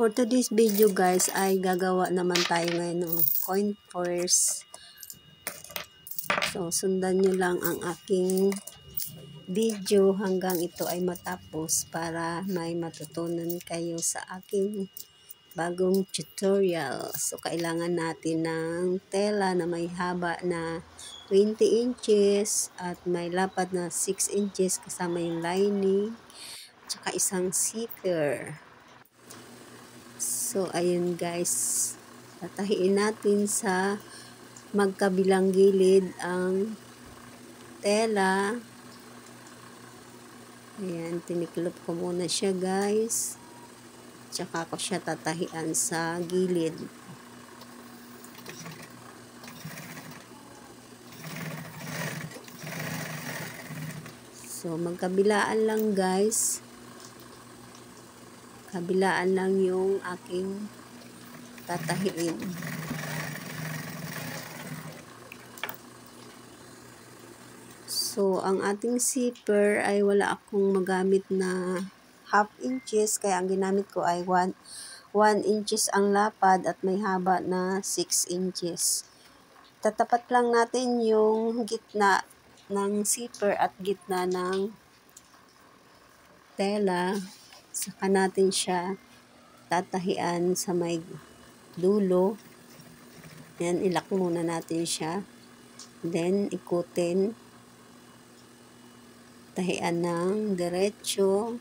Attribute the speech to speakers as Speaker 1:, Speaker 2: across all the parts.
Speaker 1: For today's video guys ay gagawa naman tayo ngayon ng coin purse. So sundan nyo lang ang aking video hanggang ito ay matapos para may matutunan kayo sa aking bagong tutorial. So kailangan natin ng tela na may haba na 20 inches at may lapad na 6 inches kasama yung lining tsaka isang zipper. So, ayun guys, tatahiin natin sa magkabilang gilid ang tela. Ayan, tiniklop ko muna siya guys. Tsaka ko siya tatahian sa gilid. So, magkabilaan lang guys. Kabilaan lang yung aking tatahiin. So, ang ating zipper ay wala akong magamit na half inches. Kaya ang ginamit ko ay 1 inches ang lapad at may haba na 6 inches. Tatapat lang natin yung gitna ng zipper at gitna ng tela. Saka natin siya tatahian sa may dulo. Yan, ilak muna natin siya. Then, ikutin. Tahian ng diretso.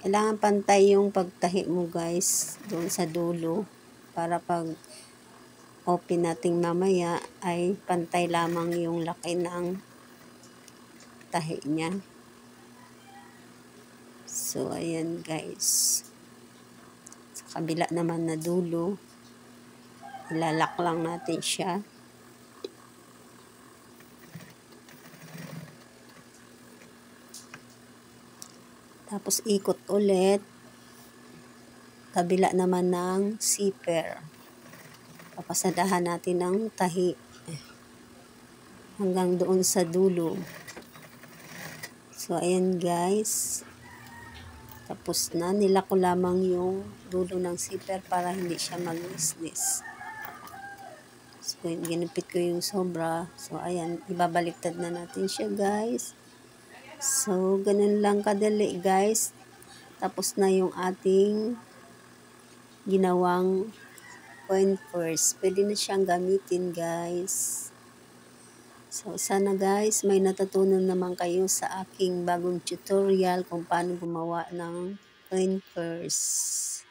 Speaker 1: Kailangan pantay yung pagtahi mo guys doon sa dulo. Para pag open natin mamaya ay pantay lamang yung laki ng tahi niya. So, ayan guys. Sa kabila naman na dulo, ilalak lang natin siya. Tapos, ikot ulit. Kabila naman ng zipper. Papasadahan natin ng tahi hanggang doon sa dulo. So, ayan guys. Tapos na, nilak ko lamang yung dulo ng zipper para hindi siya mag-lislis. So, ginupit ko yung sobra. So, ayan, ibabaliktad na natin siya guys. So, ganun lang kadali guys. Tapos na yung ating ginawang coin purse. Pwede na siyang gamitin guys. So, sana guys, may natutunan naman kayo sa aking bagong tutorial kung paano gumawa ng coin purse.